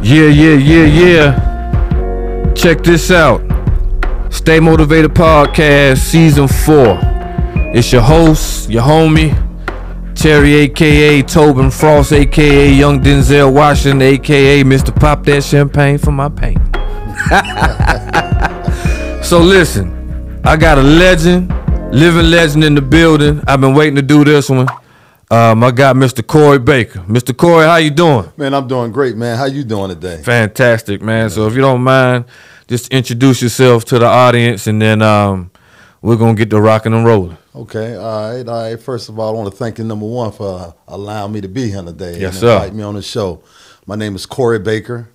Yeah. Check this out. Stay Motivated Podcast, Season 4. It's your host, your homie, Terry, a.k.a. Tobin Frost, a.k.a. Young Denzel Washington, a.k.a. Mr. Pop That Champagne for my pain. So listen, I got a legend, living legend in the building. I've been waiting to do this one. I got Mr. Corey Baker. Mr. Corey, how you doing? Man, I'm doing great, man. How you doing today? Fantastic, man. So if you don't mind, just introduce yourself to the audience, and then we're going to get to rocking and rolling. Okay, all right. First of all, I want to thank you, number one, for allowing me to be here today. Yes, and sir. invite me on the show. My name is Corey Baker,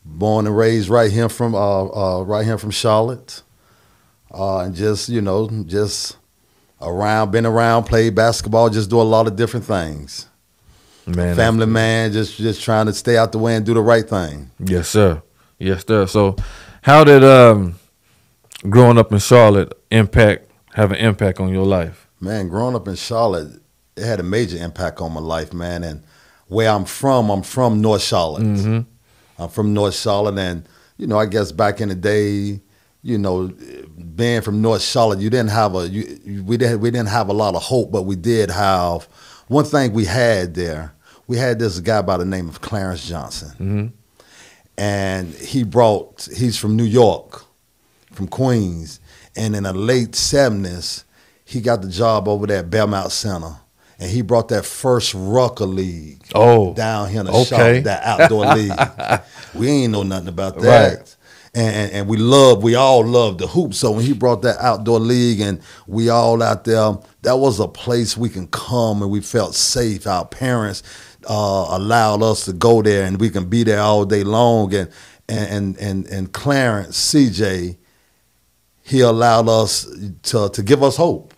born and raised right here from Charlotte, and just been around, played basketball, just do a lot of different things. Man, family man, just trying to stay out the way and do the right thing. Yes, sir. Yes, sir. So, how did growing up in Charlotte have an impact on your life? Man, growing up in Charlotte, it had a major impact on my life, man. And where I'm from North Charlotte. Mm-hmm. I'm from North Charlotte, and I guess back in the day, being from North Charlotte, we didn't have a lot of hope, but we did have one thing. We had this guy by the name of Clarence Johnson, mm-hmm. and he's from New York, from Queens, and in the late 70s, he got the job over there at Belmont Center. And he brought that first Rucker League down here in the Charlotte, that outdoor league. We ain't know nothing about that. Right. And we all loved the hoop. So when he brought that outdoor league and we all out there, that was a place we can come and we felt safe. Our parents allowed us to go there and we can be there all day long. And Clarence, CJ, he allowed us to give us hope.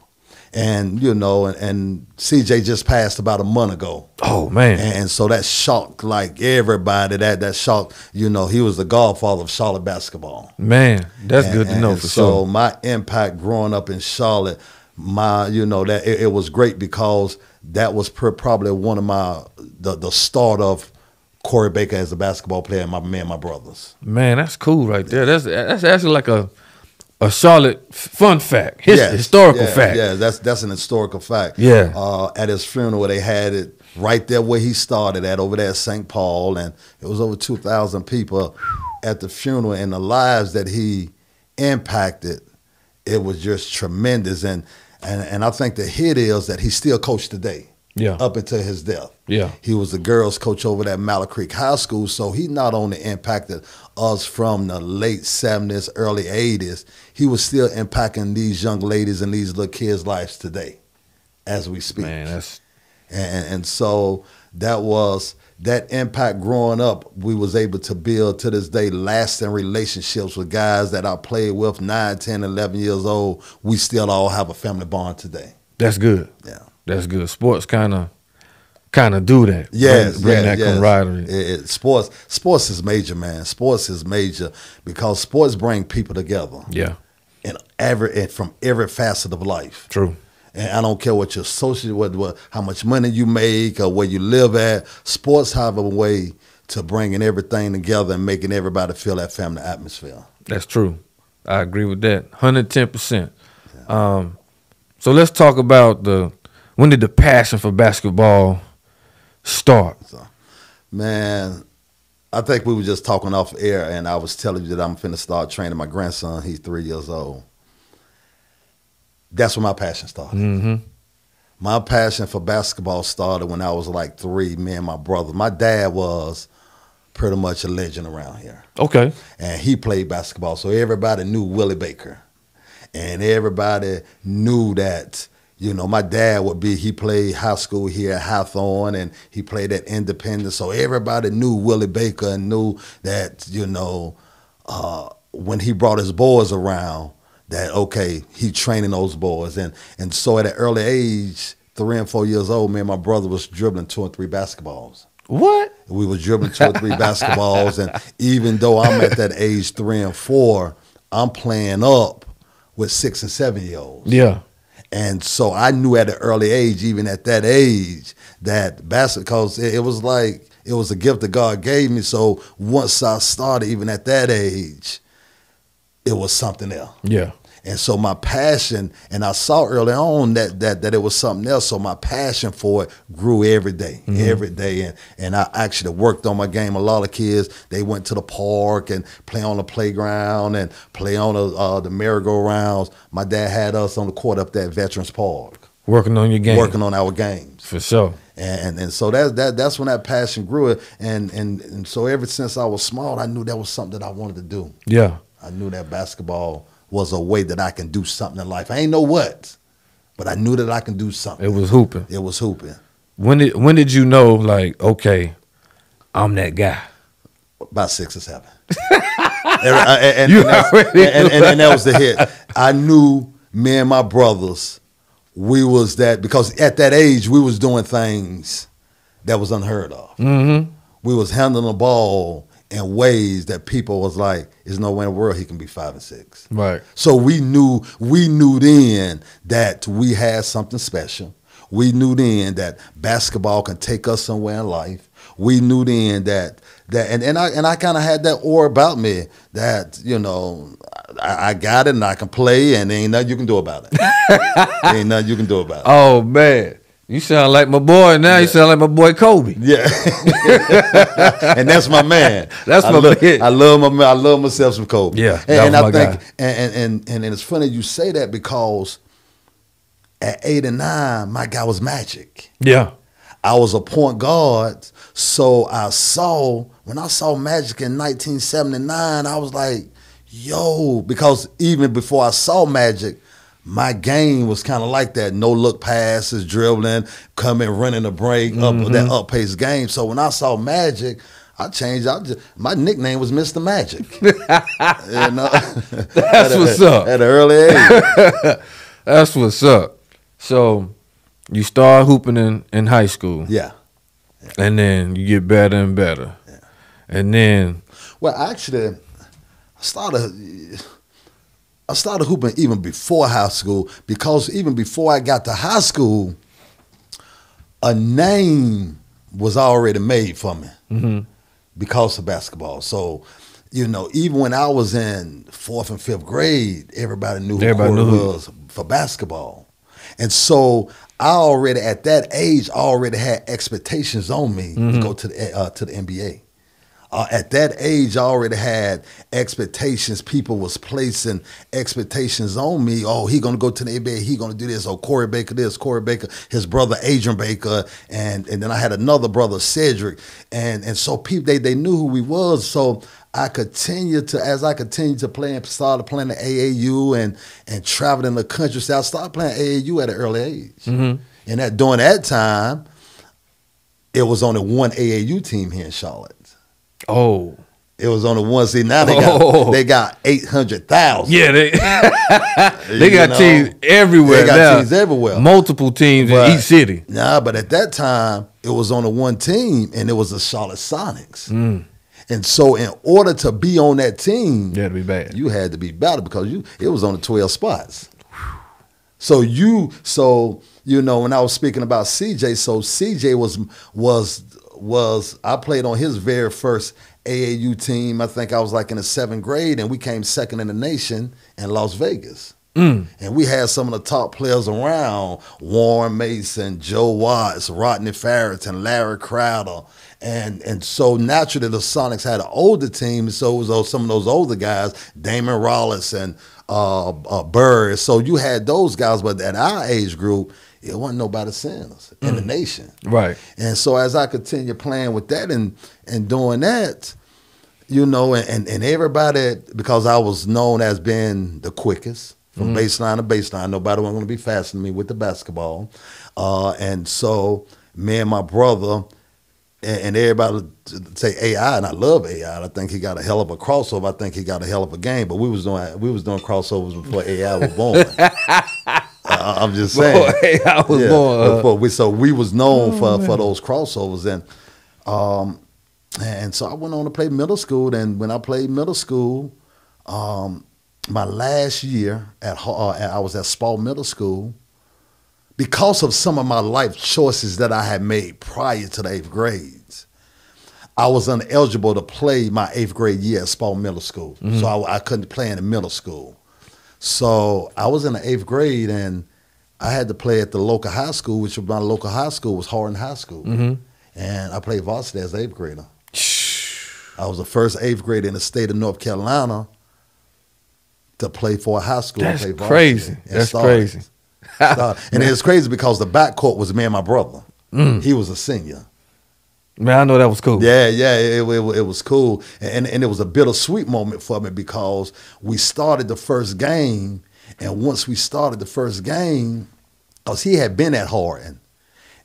And CJ just passed about a month ago. Oh man! And so that shocked like everybody. That shocked. He was the godfather of Charlotte basketball. Man, that's good to know for so sure. my impact growing up in Charlotte, that it was great because that was probably one of the start of Corey Baker as a basketball player. And my brothers. Man, that's cool right there. That's actually like a Charlotte fun fact, historical fact. Yeah, that's an historical fact. Yeah. At his funeral, they had it right there where he started at, over there at St. Paul, and it was over 2,000 people at the funeral, and the lives that he impacted, it was just tremendous. And I think the hit is that he still coached today. Yeah. Up until his death. Yeah. He was the girls coach over at Mallet Creek High School, so he not only impacted us from the late 70s, early 80s, he was still impacting these young ladies and these little kids' lives today as we speak. Man, and so that impact growing up, we was able to build to this day lasting relationships with guys that I played with 9, 10, 11 years old. We still all have a family bond today. That's good. Yeah. That's good. Sports kind of do that. Yes, bring that camaraderie. Sports is major, man. Sports is major because sports bring people together. Yeah. And from every facet of life. True. And I don't care what you're associated with, how much money you make or where you live at. Sports have a way to bringing everything together and making everybody feel that family atmosphere. That's true. I agree with that. 110%. Yeah. So let's talk about when did the passion for basketball start? Man, I think we were just talking off air, and I was telling you that I'm finna start training my grandson. He's 3 years old. That's when my passion started. Mm-hmm. My passion for basketball started when I was like 3, me and my brother. My dad was pretty much a legend around here. Okay. And he played basketball, so everybody knew Willie Baker. And everybody knew that, my dad he played high school here at Hawthorne, and he played at Independence. So everybody knew Willie Baker and knew that, when he brought his boys around, that, okay, he training those boys. And so at an early age, 3 and 4 years old, me and my brother was dribbling 2 and 3 basketballs. What? We was dribbling 2 or 3 basketballs. And even though I'm at that age 3 and 4, I'm playing up with 6 and 7-year-olds. Yeah. And so I knew at an early age, even at that age, that basketball, because it was like It was a gift that God gave me. So once I started, even at that age, it was something else. Yeah. And so my passion, and I saw early on that it was something else. So my passion for it grew every day, every day. And I actually worked on my game. A lot of kids, they went to the park and play on the playground and play on the merry-go-rounds. My dad had us on the court up there at Veterans Park. Working on your game. Working on our games. For sure. And so that's when that passion grew. And so ever since I was small, I knew that was something that I wanted to do. Yeah. I knew that basketball was a way that I can do something in life. I ain't know what, but I knew that I can do something. It was hooping. It was hooping. When did you know, like, okay, I'm that guy? About 6 or 7. And that was the hit. I knew me and my brothers, we was that, because at that age, we was doing things that was unheard of. Mm-hmm. We was handling the ball in ways that people was like, there's no way in the world he can be 5 and 6. Right. So we knew then that we had something special. We knew then that basketball can take us somewhere in life. We knew then that and I kind of had that aura about me that, you know, I got it and I can play and there ain't nothing you can do about it. There ain't nothing you can do about it. Oh man. You sound like my boy now. You sound like my boy Kobe. Yeah, and that's my man. That's my man. I love myself some Kobe. Yeah, and I think, guy. and it's funny you say that because at 8 and 9, my guy was Magic. Yeah, I was a point guard, so when I saw Magic in 1979, I was like, yo, because even before I saw Magic, my game was kind of like that. No look passes, dribbling, coming, running a break, that up pace game. So when I saw Magic, I changed. My nickname was Mr. Magic. You know? That's what's up. At an early age. That's what's up. So you start hooping in high school. Yeah. And then you get better and better. Yeah. And then. Well, actually, I started hooping even before high school, because even before I got to high school, a name was already made for me because of basketball. So, you know, even when I was in 4th and 5th grade, everybody knew who Corey was for basketball. And so I already, at that age, already had expectations on me to go to the NBA. At that age, I already had expectations. People was placing expectations on me. Oh, he gonna go to the NBA. He gonna do this. Oh, Corey Baker this, Corey Baker, his brother Adrian Baker, and then I had another brother, Cedric, and so people they knew who we was. So as I continued to play and started playing the AAU and traveling the country. So I started playing AAU at an early age, and during that time, it was only one AAU team here in Charlotte. Oh, it was on the one. See, now they got 800,000. Yeah, they got teams everywhere. They got teams everywhere. Multiple teams in each city. Nah, but at that time, it was on the one team, and it was the Charlotte Sonics. And so, in order to be on that team, you had to be bad. You had to be better because it was on the 12 spots. So you know, when I was speaking about CJ, so CJ was I played on his very first AAU team. I think I was like in the 7th grade, and we came second in the nation in Las Vegas. And we had some of the top players around: Warren Mason, Joe Watts, Rodney Farrington, Larry Crowder. And so naturally the Sonics had an older team, so it was some of those older guys, Damon Rollis and Bird. So you had those guys, but at our age group, it wasn't nobody seeing us in the nation. Right. And so as I continued playing with that and doing that, you know, and everybody, because I was known as being the quickest from baseline to baseline, nobody was going to be faster than me with the basketball. And so me and my brother, and everybody say AI, and I love AI. I think he got a hell of a crossover. I think he got a hell of a game. But we was doing crossovers before AI was born. I'm just saying. Before AI was born. So we was known for those crossovers, and so I went on to play middle school. And when I played middle school, my last year I was at Spalding Middle School. Because of some of my life choices that I had made prior to the 8th grades, I was ineligible to play my 8th grade year at Spalding Middle School. So I couldn't play in the middle school. So I was in the 8th grade, and I had to play at the local high school, which was my local high school was Hardin High School. And I played varsity as an 8th grader. I was the first 8th grader in the state of North Carolina to play for a high school. That's and play crazy. That's crazy. And it's crazy because the backcourt was me and my brother. He was a senior. Man, I know that was cool. Yeah, it was cool. And it was a bittersweet moment for me because we started the first game, and once we started the first game, because he had been at Hardin.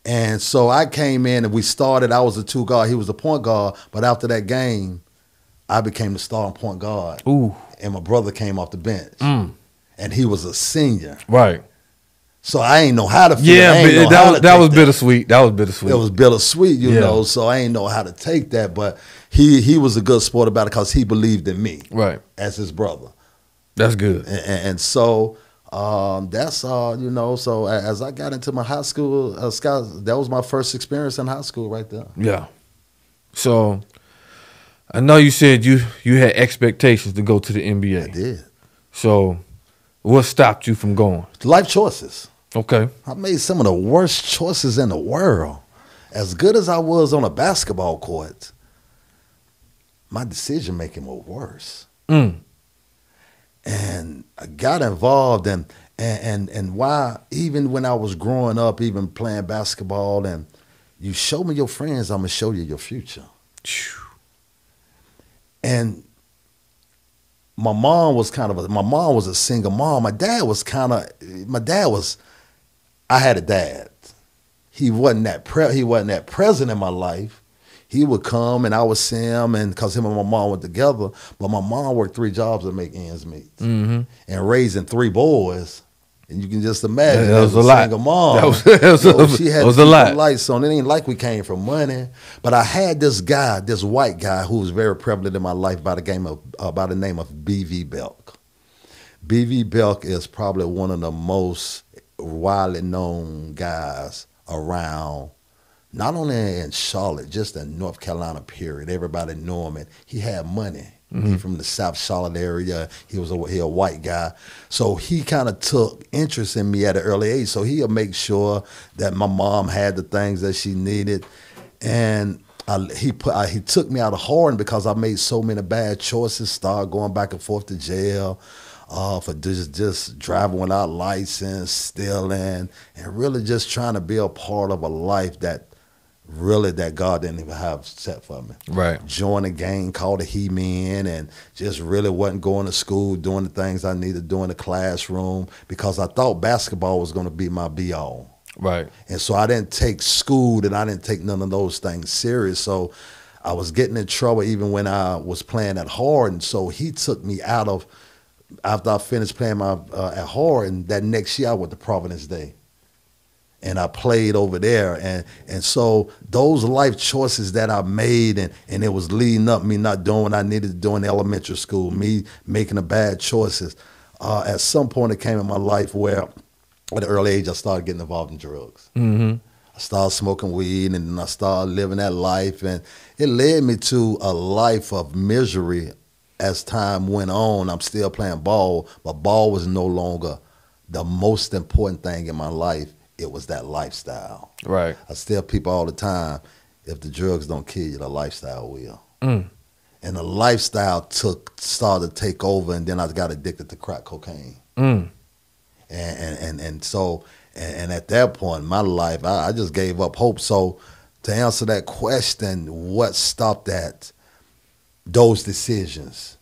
And so I came in and we started. I was the 2 guard. He was the point guard. But after that game, I became the starting point guard. Ooh. And my brother came off the bench. And he was a senior. Right. So I ain't know how to feel. Yeah, but that was bittersweet. That was bittersweet. It was bittersweet, you know. So I ain't know how to take that. But he was a good sport about it because he believed in me. Right. As his brother. That's good. And so that's you know. So as I got into my high school, that was my first experience in high school right there. Yeah. So I know you said you had expectations to go to the NBA. I did. So what stopped you from going? Life choices. Okay. I made some of the worst choices in the world. As good as I was on a basketball court, my decision making was worse. And I got involved and why, even when I was growing up, even playing basketball, and you show me your friends, I'm gonna show you your future. And my mom was a single mom. I had a dad. He wasn't that present in my life. He would come and I would see him, and because him and my mom were together, but my mom worked 3 jobs to make ends meet. And raising 3 boys, and you can just imagine that was a lot. Single mom. She had a lot. Lights on. It ain't like we came from money, but I had this guy, this white guy, who was very prevalent in my life by the name of B.V. Belk. B.V. Belk is probably one of the most widely known guys around. Not only in Charlotte, just in North Carolina, period. Everybody knew him, and he had money. He from the South Charlotte area. He a white guy. So he kind of took interest in me at an early age. So he'll make sure that my mom had the things that she needed. And he took me out of Hardin because I made so many bad choices, started going back and forth to jail for just driving without license, stealing, and really just trying to be a part of a life that God didn't even have set for me. Right. Joined a gang called the He-Men, and just really wasn't going to school, doing the things I needed to do in the classroom because I thought basketball was going to be my be-all. Right. And so I didn't take school, and I didn't take none of those things serious. So I was getting in trouble even when I was playing at Hardin. So he took me out of, after I finished playing at Hardin, that next year I went to Providence Day. And I played over there. And so those life choices that I made, and it was leading up, me not doing what I needed to do in elementary school, me making the bad choices. At some point it came in my life where at an early age I started getting involved in drugs. I started smoking weed, and then I started living that life. And it led me to a life of misery as time went on. I'm still playing ball, but ball was no longer the most important thing in my life. It was that lifestyle. Right. I tell people all the time, if the drugs don't kill you, the lifestyle will. And the lifestyle started to take over, and then I got addicted to crack cocaine. And so at that point in my life, I just gave up hope. So to answer that question, what stopped those decisions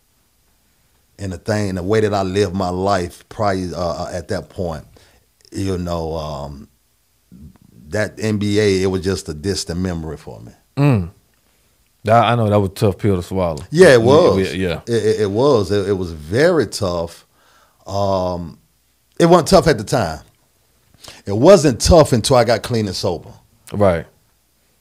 and the way that I lived my life prior at that point, you know, that NBA, it was just a distant memory for me. I know that was a tough pill to swallow. Yeah, it was. Yeah. It was. It was very tough. It wasn't tough at the time. It wasn't tough until I got clean and sober. Right.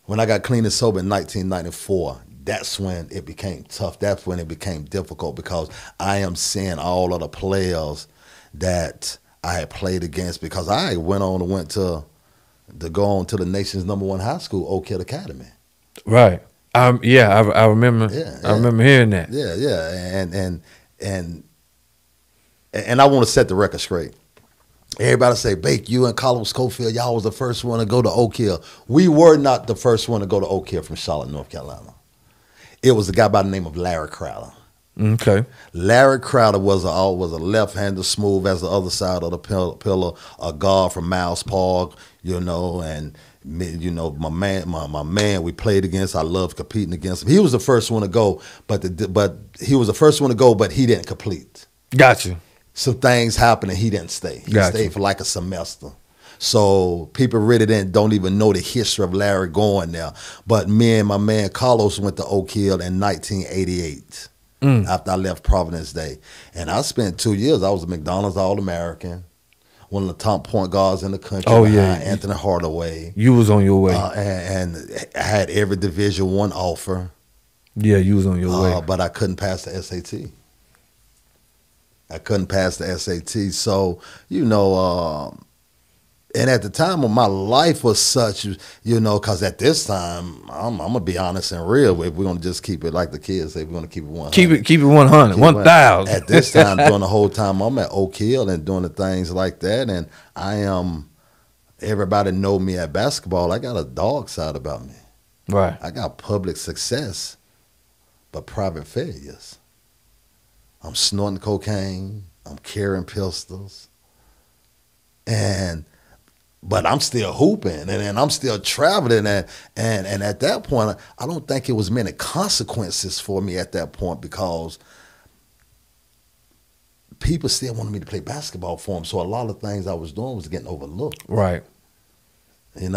When I got clean and sober in 1994, that's when it became tough. That's when it became difficult because I am seeing all of the players that I had played against, because I went to go on to the nation's #1 high school, Oak Hill Academy. Right. I remember. Yeah, I remember hearing that. Yeah. And I want to set the record straight. Everybody say, Bake, you and Carlos Schofield, y'all was the first one to go to Oak Hill. We were not the first one to go to Oak Hill from Charlotte, North Carolina. It was a guy by the name of Larry Crowder. Okay. Larry Crowder was a left-hander, smooth as the other side of the pillar, a guard from Miles Park, and my man we played against. I loved competing against him. He was the first one to go, but he didn't complete. Gotcha. Some things happened and he didn't stay. He stayed for like a semester. So people really don't even know the history of Larry going there. But me and my man Carlos went to Oak Hill in 1988 after I left Providence Day. And I spent 2 years. I was a McDonald's All-American, one of the top point guards in the country. Oh, yeah. Anthony Hardaway. You was on your way. And I had every Division I offer. Yeah, you was on your way. But I couldn't pass the SAT. So, and at the time of my life was such, because at this time, I'm going to be honest and real. If we're going to just keep it like the kids say, we're going to keep it 100. Keep it 100, 1,000. At this time, during the whole time I'm at Oak Hill and doing the things like that, and everybody know me at basketball. I got a dog side about me. Right. I got public success, but private failures. I'm snorting cocaine. I'm carrying pistols. But I'm still hooping and I'm still traveling. And at that point, I don't think it was many consequences for me at that point because people still wanted me to play basketball for them. So a lot of things I was doing was getting overlooked. Right. And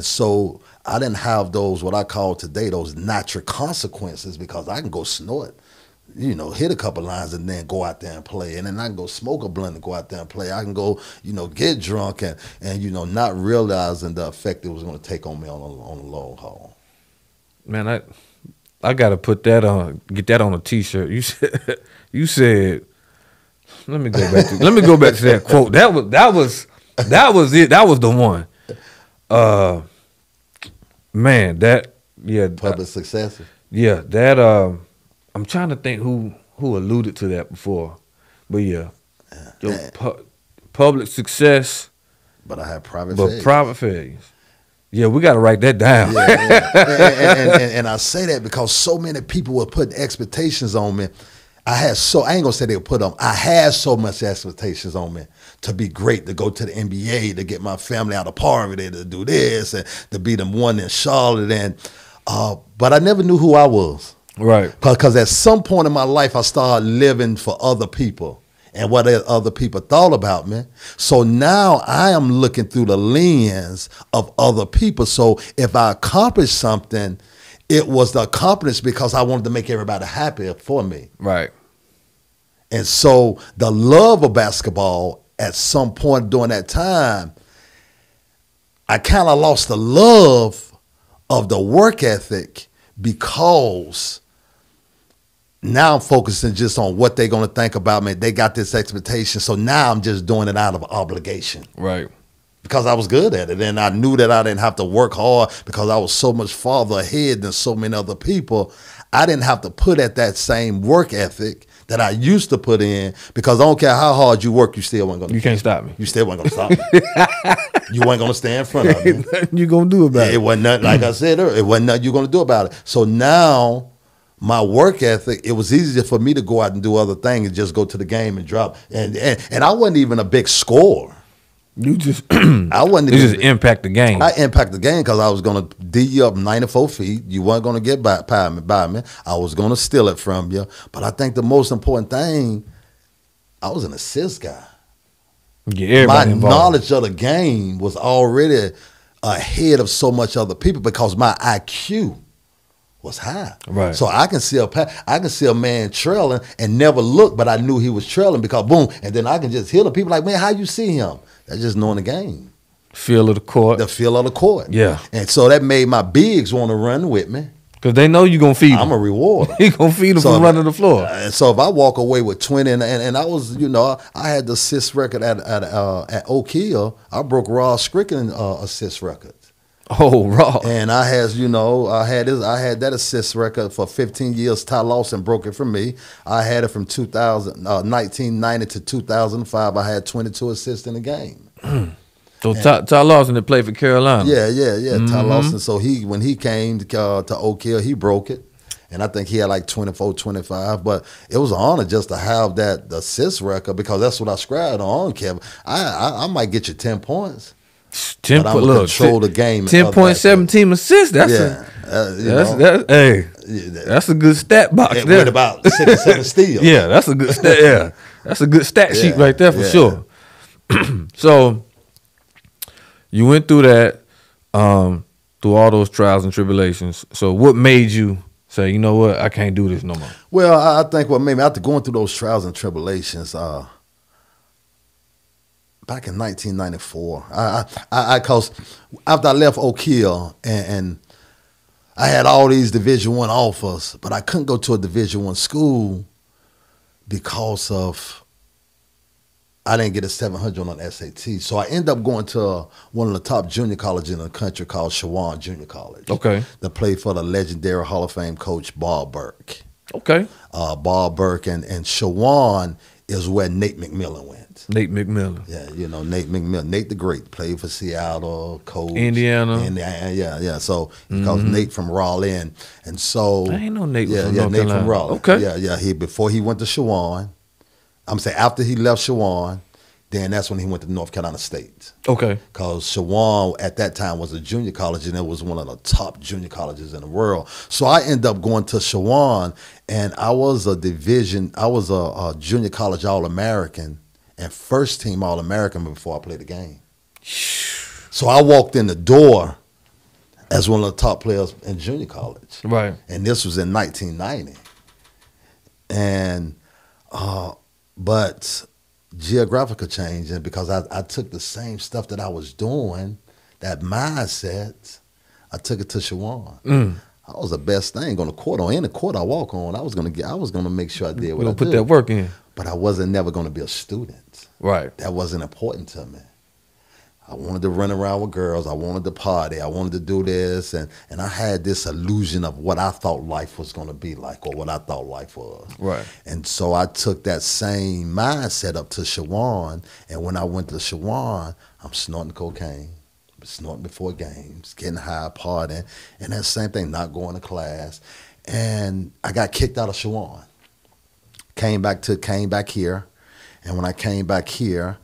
so I didn't have those, what I call today, those natural consequences because I can go snort. Hit a couple lines and then go out there and play. And then I can go smoke a blunt and go out there and play. I can go, get drunk and not realizing the effect it was going to take on me on the long haul. Man, I got to put that on, get that on a T-shirt. You said, let me go back to that quote. That was it. That was the one. Man, Public success. Yeah, that I'm trying to think who alluded to that before, but public success. But I had private failures. Yeah, we got to write that down. And I say that because so many people were putting expectations on me. I ain't gonna say they would put them. I had so much expectations on me to be great, to go to the NBA, to get my family out of poverty, to do this, and to be the one in Charlotte. But I never knew who I was. Right. Because at some point in my life, I started living for other people and what other people thought about me. So now I am looking through the lens of other people. So if I accomplished something, it was accomplished because I wanted to make everybody happy for me. Right. And so the love of basketball at some point during that time, I kind of lost the love of the work ethic because now I'm focusing just on what they're going to think about me. They got this expectation. So now I'm just doing it out of obligation. Right. Because I was good at it. And I knew that I didn't have to work hard because I was so much farther ahead than so many other people. I didn't have to put at that same work ethic that I used to put in because I don't care how hard you work, you still weren't going to. You can't stop me. You still weren't going to stop me. You weren't going to stand in front of me. Nothing you going to do about it. It wasn't nothing, like I said earlier, it wasn't nothing you're going to do about it. So now my work ethic, it was easier for me to go out and do other things and just go to the game and drop. And I wasn't even a big scorer. You just I wasn't you just impact the game. I impact the game because I was going to D you up 94 feet. You weren't going to get by me. I was going to steal it from you. But I think the most important thing, I was an assist guy. Yeah, my everybody involved. Knowledge of the game was already ahead of so much other people because my IQ was high. Right. So I can see a man trailing and never look, but I knew he was trailing because boom, and then I can just hear the people like, man, how you see him? That's just knowing the game. Feel of the court. The feel of the court. Yeah. And so that made my bigs want to run with me. Because they know you're going to feed them. I'm a rewarder. You're going to feed them from running the floor. And so if I walk away with 20, and I was, I had the assist record at Oak Hill. I broke Ross Strickland assist records. Oh, raw. And I had that assist record for 15 years. Ty Lawson broke it from me. I had it from 1990 to 2005. I had 22 assists in a game. So Ty Lawson that played for Carolina. Yeah. Ty Lawson. So when he came to Oak Hill, he broke it. And I think he had like 24, 25. But it was an honor just to have that assist record because that's what I scribed on, Kevin. I might get you 10 points. 10 but I'm gonna control the game. 10.17 assists. That's a good stat box there. With about 6 or 7 steals. Yeah, that's a good stat. Yeah, that's a good stat sheet right there for sure. So you went through that, through all those trials and tribulations. So what made you say, you know what, I can't do this no more? Well, I think what made me, after going through those trials and tribulations, back in 1994, cause after I left Oak Hill and I had all these Division I offers, but I couldn't go to a Division I school because of I didn't get a 700 on an SAT. So I ended up going to one of the top junior colleges in the country called Shawan Junior College. Okay. That played for the legendary Hall of Fame coach Bob Burke. Okay. Bob Burke and Shawan is where Nate McMillan went. Nate McMillan. Yeah, Nate McMillan. Nate the Great played for Seattle, coach. Indiana. Yeah. So he calls Nate from Raleigh. And so I ain't know Nate was from Nate North Carolina. from Raleigh. Okay. Yeah. Before he went to Shawan, I'm saying after he left Shawan, then that's when he went to North Carolina State. Okay. Because Shawan at that time was a junior college, and it was one of the top junior colleges in the world. So I ended up going to Shawan, and I was a junior college All-American and first team All-American before I played the game. So I walked in the door as one of the top players in junior college. Right. And this was in 1990. And but geographical change, and because I took the same stuff that I was doing, that mindset, I took it to Shawan. I was the best thing on the court, on any court I walk on. I was gonna make sure I did what I did. Put that work in. But I wasn't never gonna be a student. Right. That wasn't important to me. I wanted to run around with girls. I wanted to party. I wanted to do this. And I had this illusion of what I thought life was going to be like, or what I thought life was. Right. And so I took that same mindset up to Shawan. And when I went to Shawan, I'm snorting cocaine, snorting before games, getting high, partying. And that same thing, not going to class. And I got kicked out of Shawan. Came back here. And when I came back here,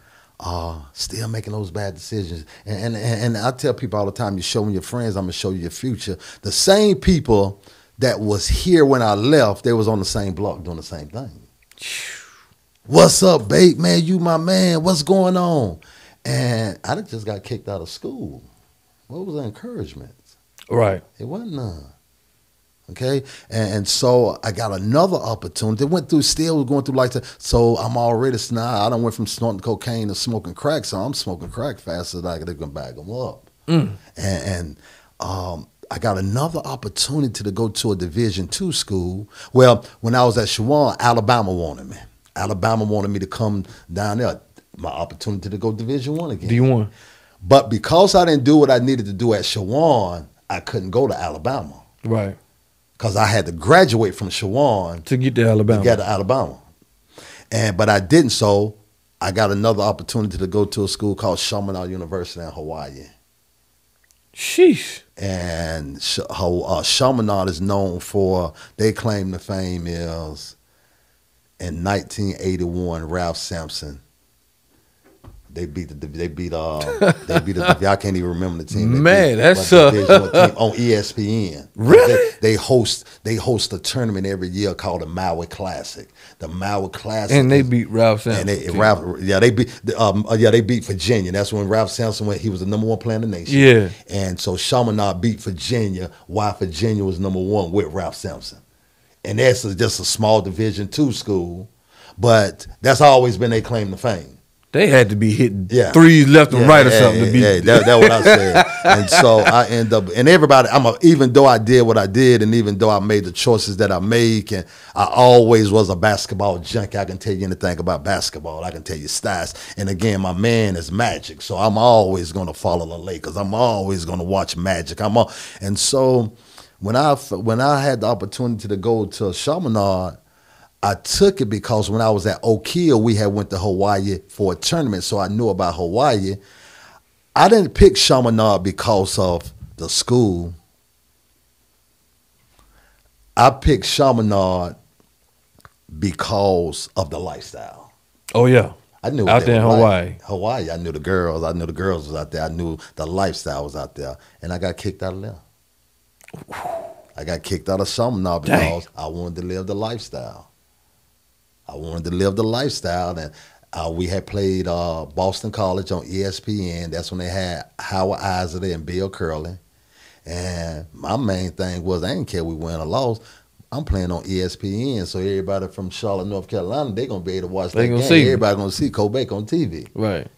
still making those bad decisions. And I tell people all the time, you show me your friends, I'm going to show you your future. The same people that was here when I left, they was on the same block doing the same thing. What's up, babe? Man, you my man. What's going on? And I just got kicked out of school. What was the encouragement? Right. It wasn't none. Okay, and so I got another opportunity. Still going through like that. So I'm already now. I done went from snorting cocaine to smoking crack. So I'm smoking crack faster than I can bag them up. And I got another opportunity to go to a Division II school. Well, when I was at Shawan, Alabama wanted me. Alabama wanted me to come down there. My opportunity to go Division I again. D1. But because I didn't do what I needed to do at Shawan, I couldn't go to Alabama. Right. Because I had to graduate from Shawan to get to Alabama. But I didn't, so I got another opportunity to go to a school called Chaminade University in Hawaii. Sheesh. And Chaminade is known for, they claim the fame is, in 1981, Ralph Sampson. They beat I can't even remember the team. Man, that's team on ESPN. Really? They host a tournament every year called the Maui Classic. The Maui Classic, and they beat Ralph Sampson. And they beat Virginia. That's when Ralph Sampson he was the number 1 player in the nation. Yeah. And so Chaminade beat Virginia while Virginia was number 1 with Ralph Sampson. And that's just a small Division II school, but that's always been their claim to fame. They had to be hitting Yeah. threes left and right or something to be. Yeah, that's what I said. And so I end up, and everybody, even though I did what I did, and even though I made the choices that I make, and I always was a basketball junkie. I can tell you anything about basketball. I can tell you stats. And again, my man is Magic, so I'm always going to follow the Lakers. I'm always going to watch Magic. And so when I had the opportunity to go to Chaminade, I took it because when I was at Oak Hill, we had went to Hawaii for a tournament, so I knew about Hawaii. I didn't pick Chaminade because of the school. I picked Chaminade because of the lifestyle. Oh yeah, I knew out there in Hawaii. Hawaii, I knew the girls. I knew the girls was out there. I knew the lifestyle was out there, and I got kicked out of there. I got kicked out of Chaminade because I wanted to live the lifestyle. I wanted to live the lifestyle, and we had played Boston College on ESPN. That's when they had Howard Isley and Bill Curley. And my main thing was I didn't care we win or lost. I'm playing on ESPN, so everybody from Charlotte, North Carolina, they're going to be able to watch that game. Everybody going to see Kobe on TV. Right.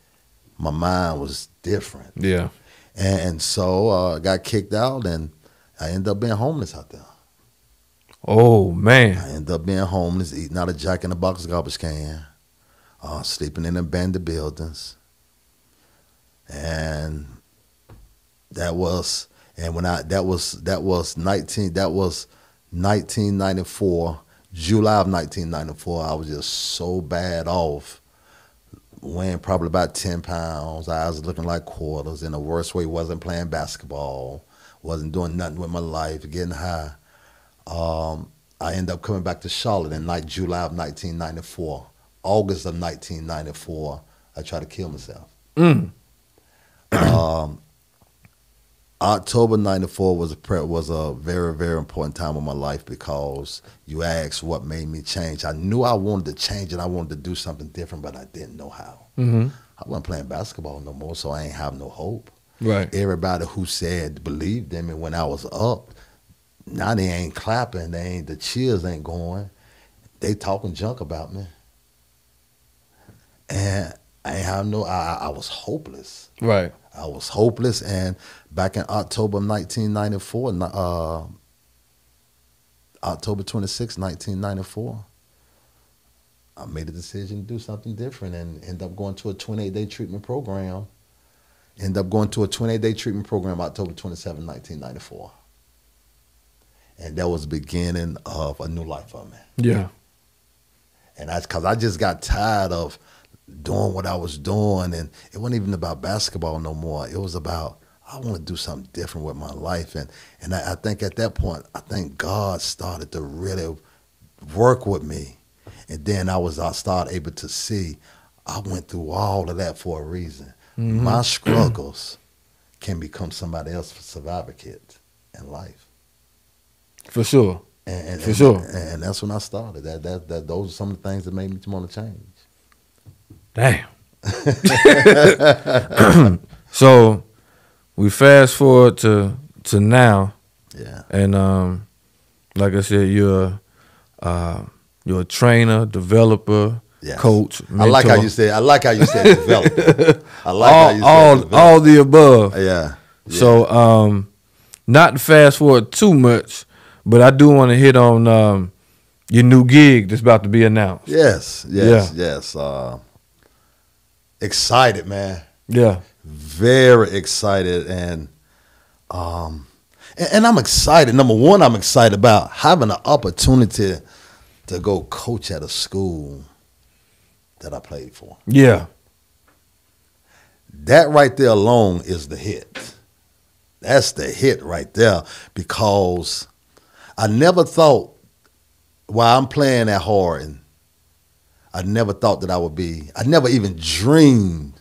My mind was different. Yeah. And so I got kicked out, and I ended up being homeless out there. Oh, man. I ended up being homeless, eating out of Jack in the Box garbage can, sleeping in abandoned buildings. And that was 1994, July of 1994. I was just so bad off, weighing probably about 10 pounds. I was looking like quarters. In the worst way, wasn't playing basketball, wasn't doing nothing with my life, getting high. I ended up coming back to Charlotte in July of 1994. August of 1994, I tried to kill myself. October 94 was a very, very important time of my life because you asked what made me change. I knew I wanted to change and I wanted to do something different, but I didn't know how. I wasn't playing basketball no more, so I ain't have no hope. Right. Everybody who said believed in me when I was up, now they ain't clapping, the cheers ain't going. They talking junk about me. And I was hopeless. Right. I was hopeless, and back in October 1994, October 26, 1994, I made a decision to do something different and ended up going to a 28-day treatment program. October 27, 1994. And that was the beginning of a new life for me. Yeah. And that's because I just got tired of doing what I was doing, and it wasn't even about basketball no more. It was about, I want to do something different with my life. And I think at that point, I think God started to really work with me. And then I started able to see I went through all of that for a reason. My struggles can become somebody else's survivor kit in life. For sure. And that's when I started. Those are some of the things that made me want to change. Damn. So we fast forward to now. Yeah. And like I said, you're a trainer, developer, yes. coach, mentor. I like how you said developer. all the above. Yeah. So not to fast forward too much, but I do want to hit on your new gig that's about to be announced. Yes. Excited, man. Yeah. Very excited, and I'm excited. Number one, I'm excited about having the opportunity to go coach at a school that I played for. Yeah. That right there alone is the hit. That's the hit right there, because I never thought, while I'm playing at Hardin, I never thought that I never even dreamed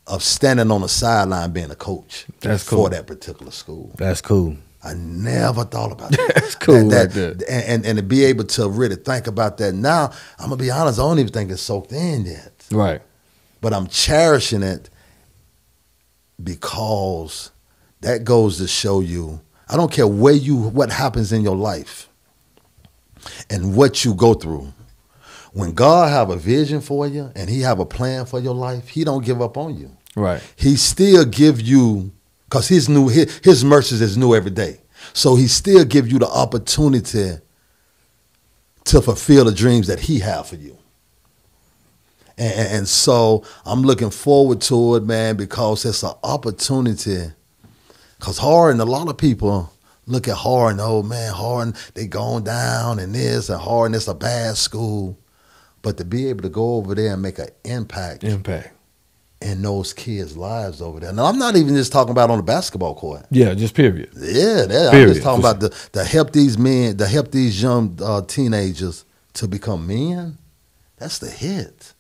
of standing on the sideline being a coach for that particular school. That's cool. I never thought about that. That's cool right there. And to be able to really think about that now, I'm going to be honest, I don't even think it's soaked in yet. Right. But I'm cherishing it because that goes to show you, I don't care what happens in your life and what you go through. when God have a vision for you and he have a plan for your life, he don't give up on you. Right. He still give you, because his mercies is new every day. So he still give you the opportunity to fulfill the dreams that he have for you. And so I'm looking forward to it, man, because it's an opportunity. Because Hardin, a lot of people look at Hardin, oh man, Hardin, they going down and this, and Hardin, it's a bad school. But to be able to go over there and make an impact in those kids' lives over there. Now, I'm not even just talking about on the basketball court. Yeah, just period. Yeah, period. I'm just talking about to help these men, to help these young teenagers to become men. That's the hit.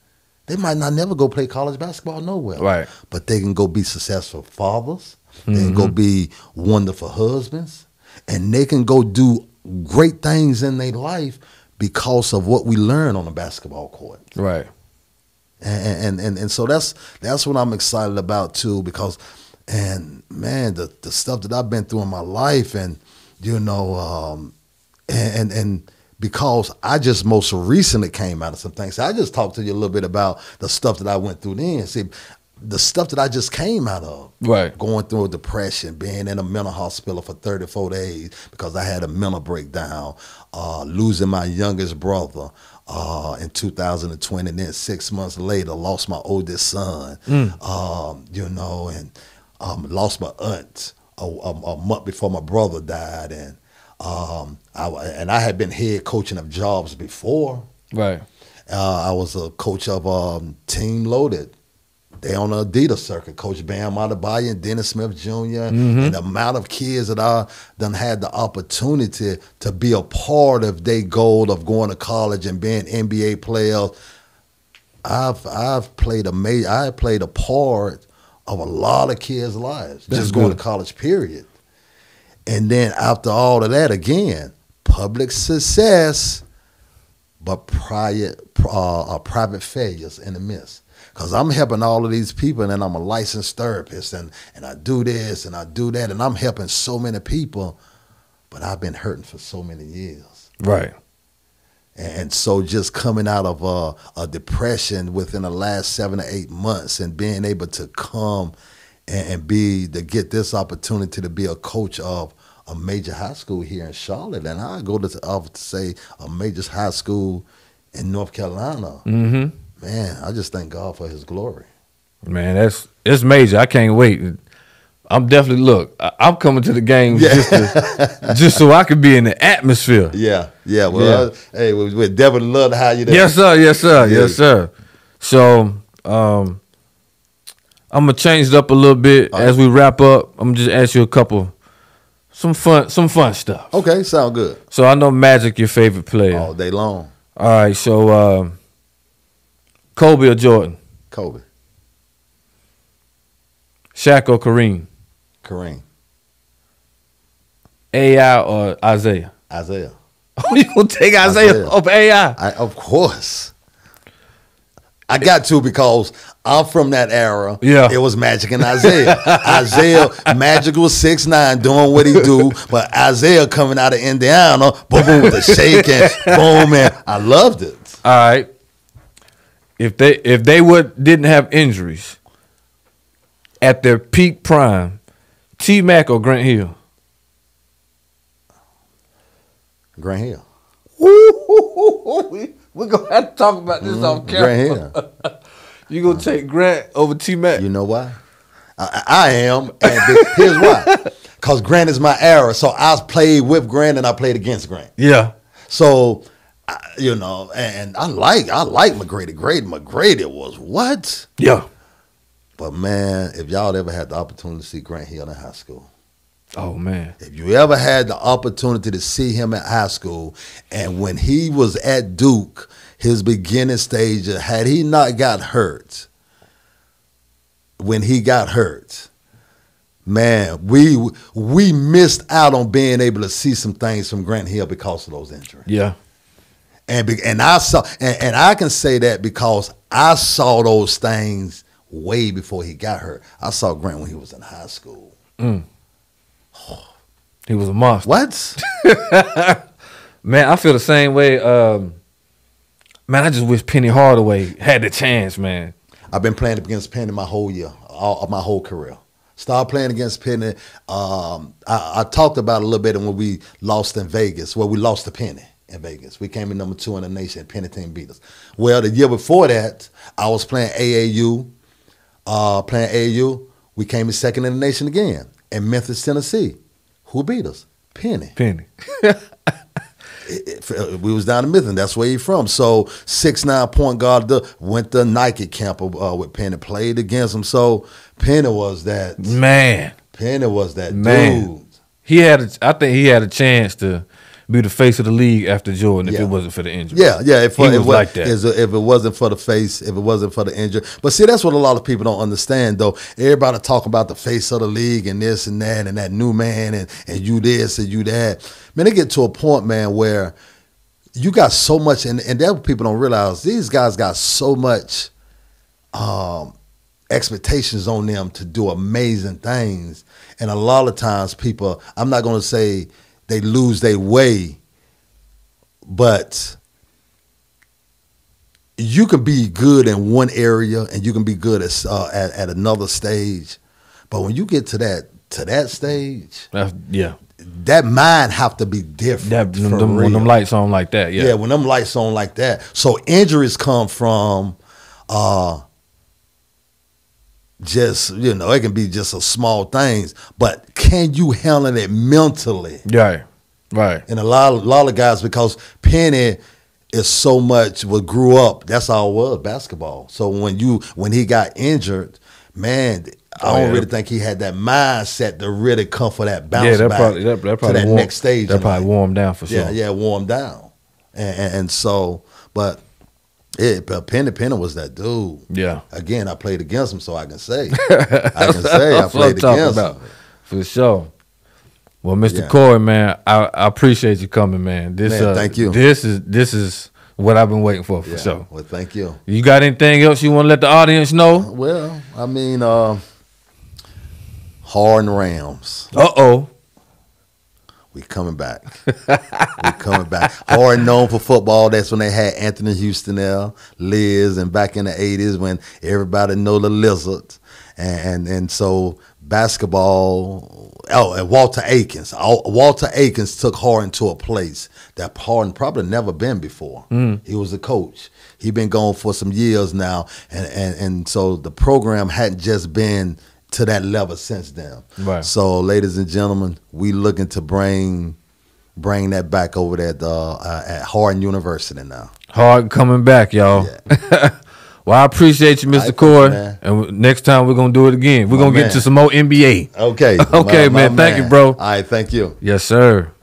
They might not never go play college basketball nowhere. Right. But they can go be successful fathers. They can go be wonderful husbands. And they can go do great things in their life because of what we learn on the basketball court. Right. And so that's what I'm excited about too, because, and man, the stuff that I've been through in my life, and you know, and because I just most recently came out of some things. So I just talked to you a little bit about the stuff that I went through then. See, the stuff that I just came out of. Right. Going through a depression, being in a mental hospital for 34 days because I had a mental breakdown, losing my youngest brother in 2020, and then 6 months later, lost my oldest son, you know, and lost my aunt a month before my brother died, and I had been head coaching of jobs before. Right. I was a coach of Team Loaded. They on the Adidas circuit, Coach Bam Adebayo and Dennis Smith Jr. And the amount of kids that I done had the opportunity to be a part of their goal of going to college and being NBA players. I've played a part of a lot of kids' lives. That's just good. going to college, period. And then after all of that, again, public success, but private failures in the midst. Because I'm helping all of these people, and I'm a licensed therapist, and I do this and I do that, and I'm helping so many people, but I've been hurting for so many years. Right. And so just coming out of a depression within the last 7 to 8 months and being able to come and to get this opportunity to be a coach of a major high school here in Charlotte, and I go to say a major high school in North Carolina. Mm-hmm. Man, I just thank God for his glory. Man, it's major. I can't wait. I'm definitely, I'm coming to the game just so I could be in the atmosphere. Yeah. Well, hey, we definitely love to have you there. Yes, sir. So, I'm going to change it up a little bit as we wrap up. I'm going to just ask you some fun stuff. Okay, sound good. So I know Magic your favorite player. All day long. All right, so Kobe or Jordan? Kobe. Shaq or Kareem? Kareem. AI or Isaiah? Isaiah. Oh, you gonna take Isaiah over AI? Of course. I got to, because I'm from that era. Yeah. It was Magic and Isaiah. Magic was 6'9", doing what he do, but Isaiah coming out of Indiana, boom, boom, with the shake and boom, man. I loved it. All right. If they didn't have injuries at their peak prime, T-Mac or Grant Hill? Grant Hill. We're going to have to talk about this off camera. Grant Hill. You going to take Grant over T-Mac? You know why? I am, and here's why. Because Grant is my era, so I played with Grant and I played against Grant. Yeah. So, you know, and I like McGrady. McGrady was what? Yeah. But man, if y'all ever had the opportunity to see Grant Hill in high school. Oh, man. If you ever had the opportunity to see him at high school, and when he was at Duke, his beginning stage, had he not got hurt, when he got hurt, man, we missed out on being able to see some things from Grant Hill because of those injuries. Yeah. And I saw, and I can say that because I saw those things way before he got hurt. I saw Grant when he was in high school. He was a monster. What? Man, I feel the same way. Man, I just wish Penny Hardaway had the chance, man. I've been playing against Penny my whole year, my whole career. Started playing against Penny. I talked about it a little bit when we lost in Vegas. Well, we lost to Penny in Vegas. We came in number 2 in the nation, and Penny team beat us. Well, the year before that, I was playing AAU. We came in second in the nation again in Memphis, Tennessee. Who beat us? Penny. We was down in Midland. That's where he from. So 6'9" point guard went to Nike camp with Penny. Played against him. So Penny was that man. Penny was that dude. I think he had a chance to be the face of the league after Jordan if it wasn't for the injury. Yeah. If it wasn't for the face, if it wasn't for the injury. But see, that's what a lot of people don't understand, though. Everybody talk about the face of the league and this and that new man and you this and you that. Man, they get to a point, man, where you got so much, and that's what people don't realize. These guys got so much expectations on them to do amazing things. And a lot of times people, I'm not going to say they lose their way, but you can be good in one area and you can be good at another stage. But when you get to that stage, that mind have to be different. When them lights on like that, yeah, when them lights on like that. So injuries come from just, it can be just a small things, but can you handle it mentally? Right. And a lot of guys, because Penny is so much what grew up, that's all it was, basketball. So when he got injured, man, I don't really think he had that mindset to really come for that bounce back to that next stage. That probably wore him down for sure. Yeah, wore him down. And so, but Penny was that dude. Yeah. Again, I played against him, so I can say. I played against him. For sure. Well, Mr. Corey, man, I appreciate you coming, man. Thank you. This is what I've been waiting for sure. Well, thank you. You got anything else you want to let the audience know? Well, I mean, Harden Rams. We coming back. Harden known for football. That's when they had Anthony Houston there, Liz, and back in the 80s when everybody know the Lizard. And so basketball, and Walter Aikens. Walter Aikens took Harden to a place that Harden probably never been before. He was a coach. He been gone for some years now. And so the program hadn't just been to that level since then. Right. So, ladies and gentlemen, we looking to bring that back over there at Harden University now. Harden coming back, y'all. Yeah. Well, I appreciate you, Mr. Corey. And next time we're gonna do it again. We're gonna get to some more NBA. Okay. Okay, man. Thank you, bro. All right, thank you. Yes, sir.